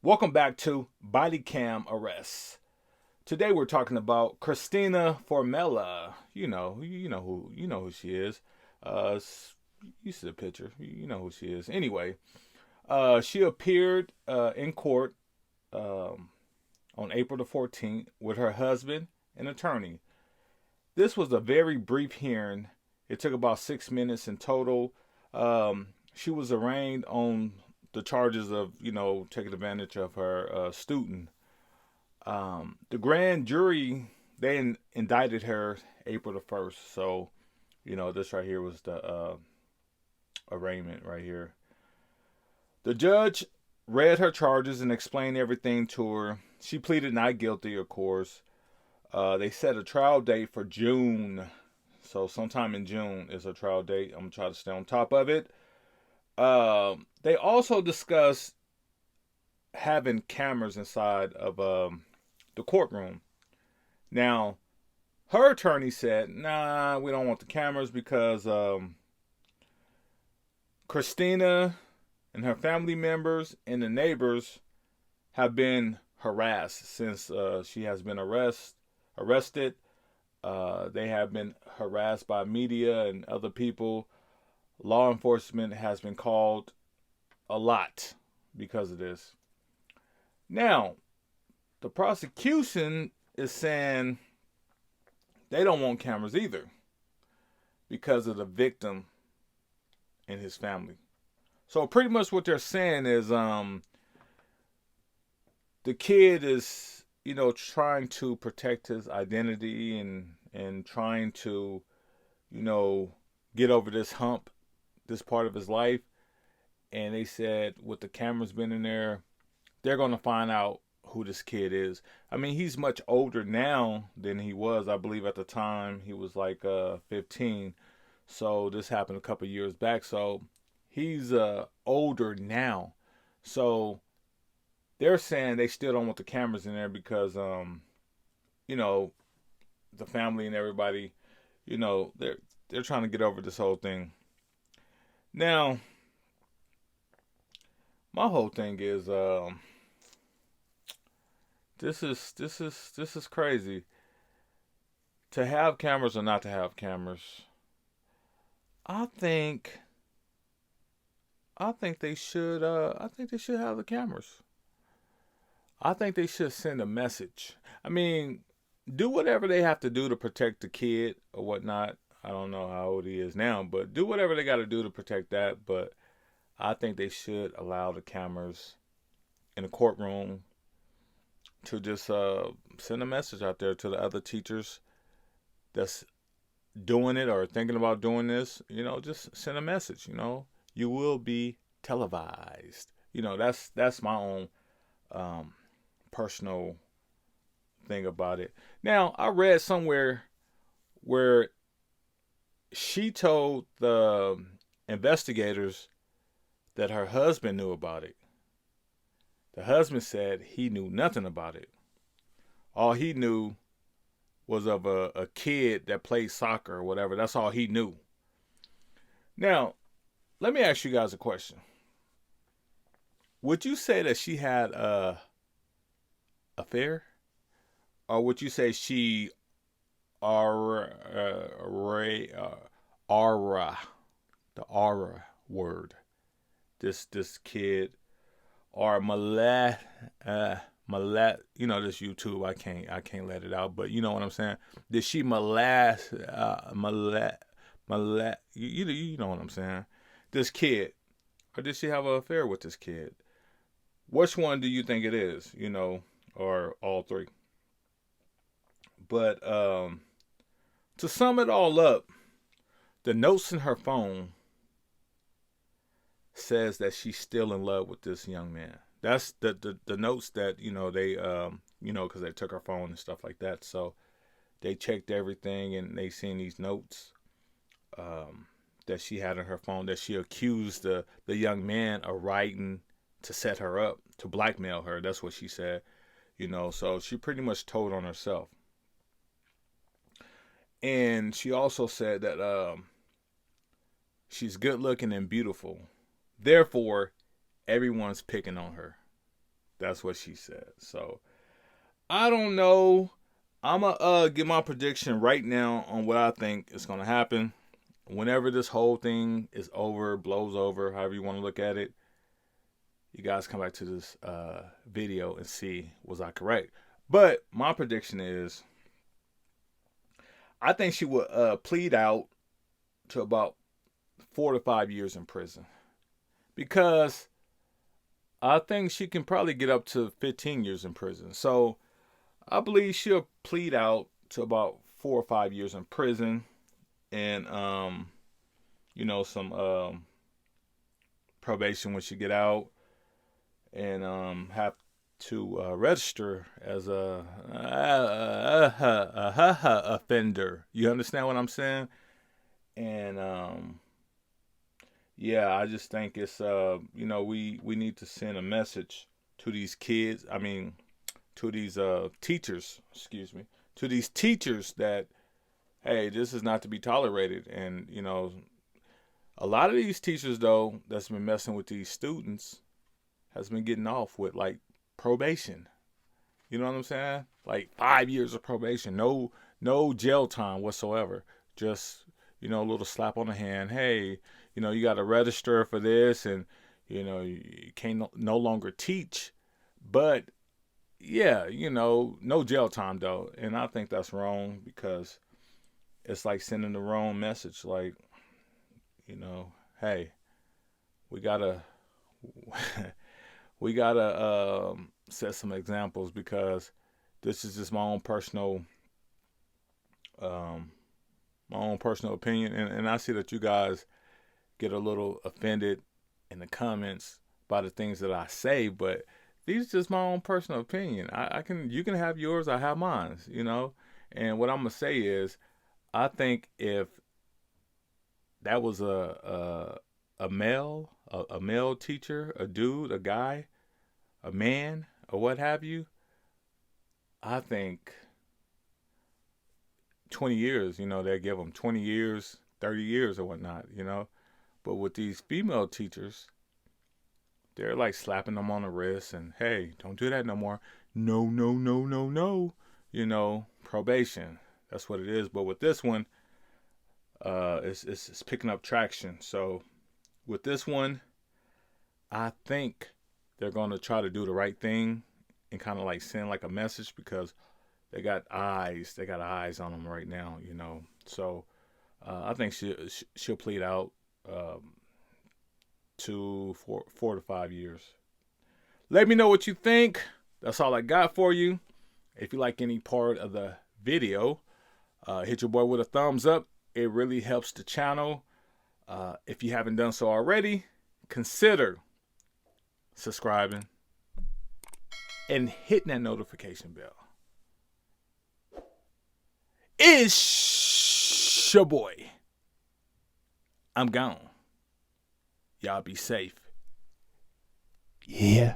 Welcome back to Body Cam Arrests. Today we're talking about Christina Formella. You know who she is. Uh, you see the picture. You know who she is. Anyway, she appeared in court um, on April the 14th with her husband and attorney. This was a very brief hearing. It took about 6 minutes in total. She was arraigned on the charges of, taking advantage of her student. The grand jury they indicted her April the 1st. So, this right here was the arraignment right here. The judge read her charges and explained everything to her. She pleaded not guilty, of course. They set a trial date for June. So sometime in June is a trial date. I'm gonna try to stay on top of it. They also discussed having cameras inside of the courtroom. Now, her attorney said, "Nah, we don't want the cameras because Christina and her family members and the neighbors have been harassed since she has been arrested. They have been harassed by media and other people. Law enforcement has been called a lot because of this. Now, the prosecution is saying they don't want cameras either because of the victim and his family. So pretty much what they're saying is the kid is, trying to protect his identity and trying to, you know, get over this hump, this part of his life. And they said with the cameras being in there, they're going to find out who this kid is. I mean, he's much older now than he was. I believe at the time he was like 15. So this happened a couple years back. So he's older now. So they're saying they still don't want the cameras in there because you know, the family and everybody, they're trying to get over this whole thing. Now, my whole thing is this is crazy. To have cameras or not to have cameras. I think I think they should have the cameras. I think they should send a message. I mean, do whatever they have to do to protect the kid or whatnot. I don't know how old he is now, but do whatever they got to do to protect that. But I think they should allow the cameras in the courtroom to just send a message out there to the other teachers that's doing it or thinking about doing this. Just send a message. You will be televised. That's my own um, personal thing about it. Now, I read somewhere where she told the investigators that her husband knew about it. The husband said he knew nothing about it. All he knew was of a kid that played soccer or whatever. That's all he knew. Now, let me ask you guys a question. Would you say that she had a affair, or would you say she aura, aura the aura word? This kid or malat malat. This YouTube. I can't let it out, but you know what I'm saying. Did she molest malat? You know what I'm saying. This kid, or did she have an affair with this kid? Which one do you think it is? Or all three? But to sum it all up, the notes in her phone says that she's still in love with this young man. That's the notes that they because they took her phone and stuff like that. So they checked everything and they seen these notes that she had on her phone that she accused the young man of writing to set her up to blackmail her. That's what she said. So she pretty much told on herself. And she also said that she's good looking and beautiful. Therefore, everyone's picking on her. That's what she said. So I don't know. I'm gonna give my prediction right now on what I think is gonna happen. Whenever this whole thing is over, blows over, however you want to look at it, you guys come back to this video and see was I correct. But my prediction is, I think she would plead out to about 4 to 5 years in prison, because I think she can probably get up to 15 years in prison. So I believe she'll plead out to about 4 or 5 years in prison, and some probation when she get out, and have to register as a offender. You understand what I'm saying? And yeah, I just think it's we need to send a message to these kids. I mean, to these teachers, excuse me, to these teachers that, hey, this is not to be tolerated. And a lot of these teachers though that's been messing with these students has been getting off with like probation. You know what I'm saying? Like 5 years of probation, no jail time whatsoever. Just a little slap on the hand. Hey, you got to register for this, and you can't no longer teach. But yeah, no jail time though, and I think that's wrong, because it's like sending the wrong message. Like, hey, we gotta we gotta set some examples, because this is just my own personal opinion, and I see that you guys get a little offended in the comments by the things that I say, but these are just my own personal opinion. You can have yours, I have mine, and what I'm gonna say is, I think if that was a male teacher, a dude, a guy, a man, or what have you, I think 20 years, they give them 20 years, 30 years or whatnot, But with these female teachers, they're like slapping them on the wrist and, hey, don't do that no more. No, no, no, no, no. Probation. That's what it is. But with this one, it's picking up traction. So with this one, I think they're going to try to do the right thing and kind of like send like a message, because they got eyes on them right now, So I think she'll plead out to 4 to 5 years. Let me know what you think. That's all I got for you. If you like any part of the video, hit your boy with a thumbs up. It really helps the channel. If you haven't done so already, consider subscribing and hitting that notification bell. It's your boy. I'm gone. Y'all be safe. Yeah.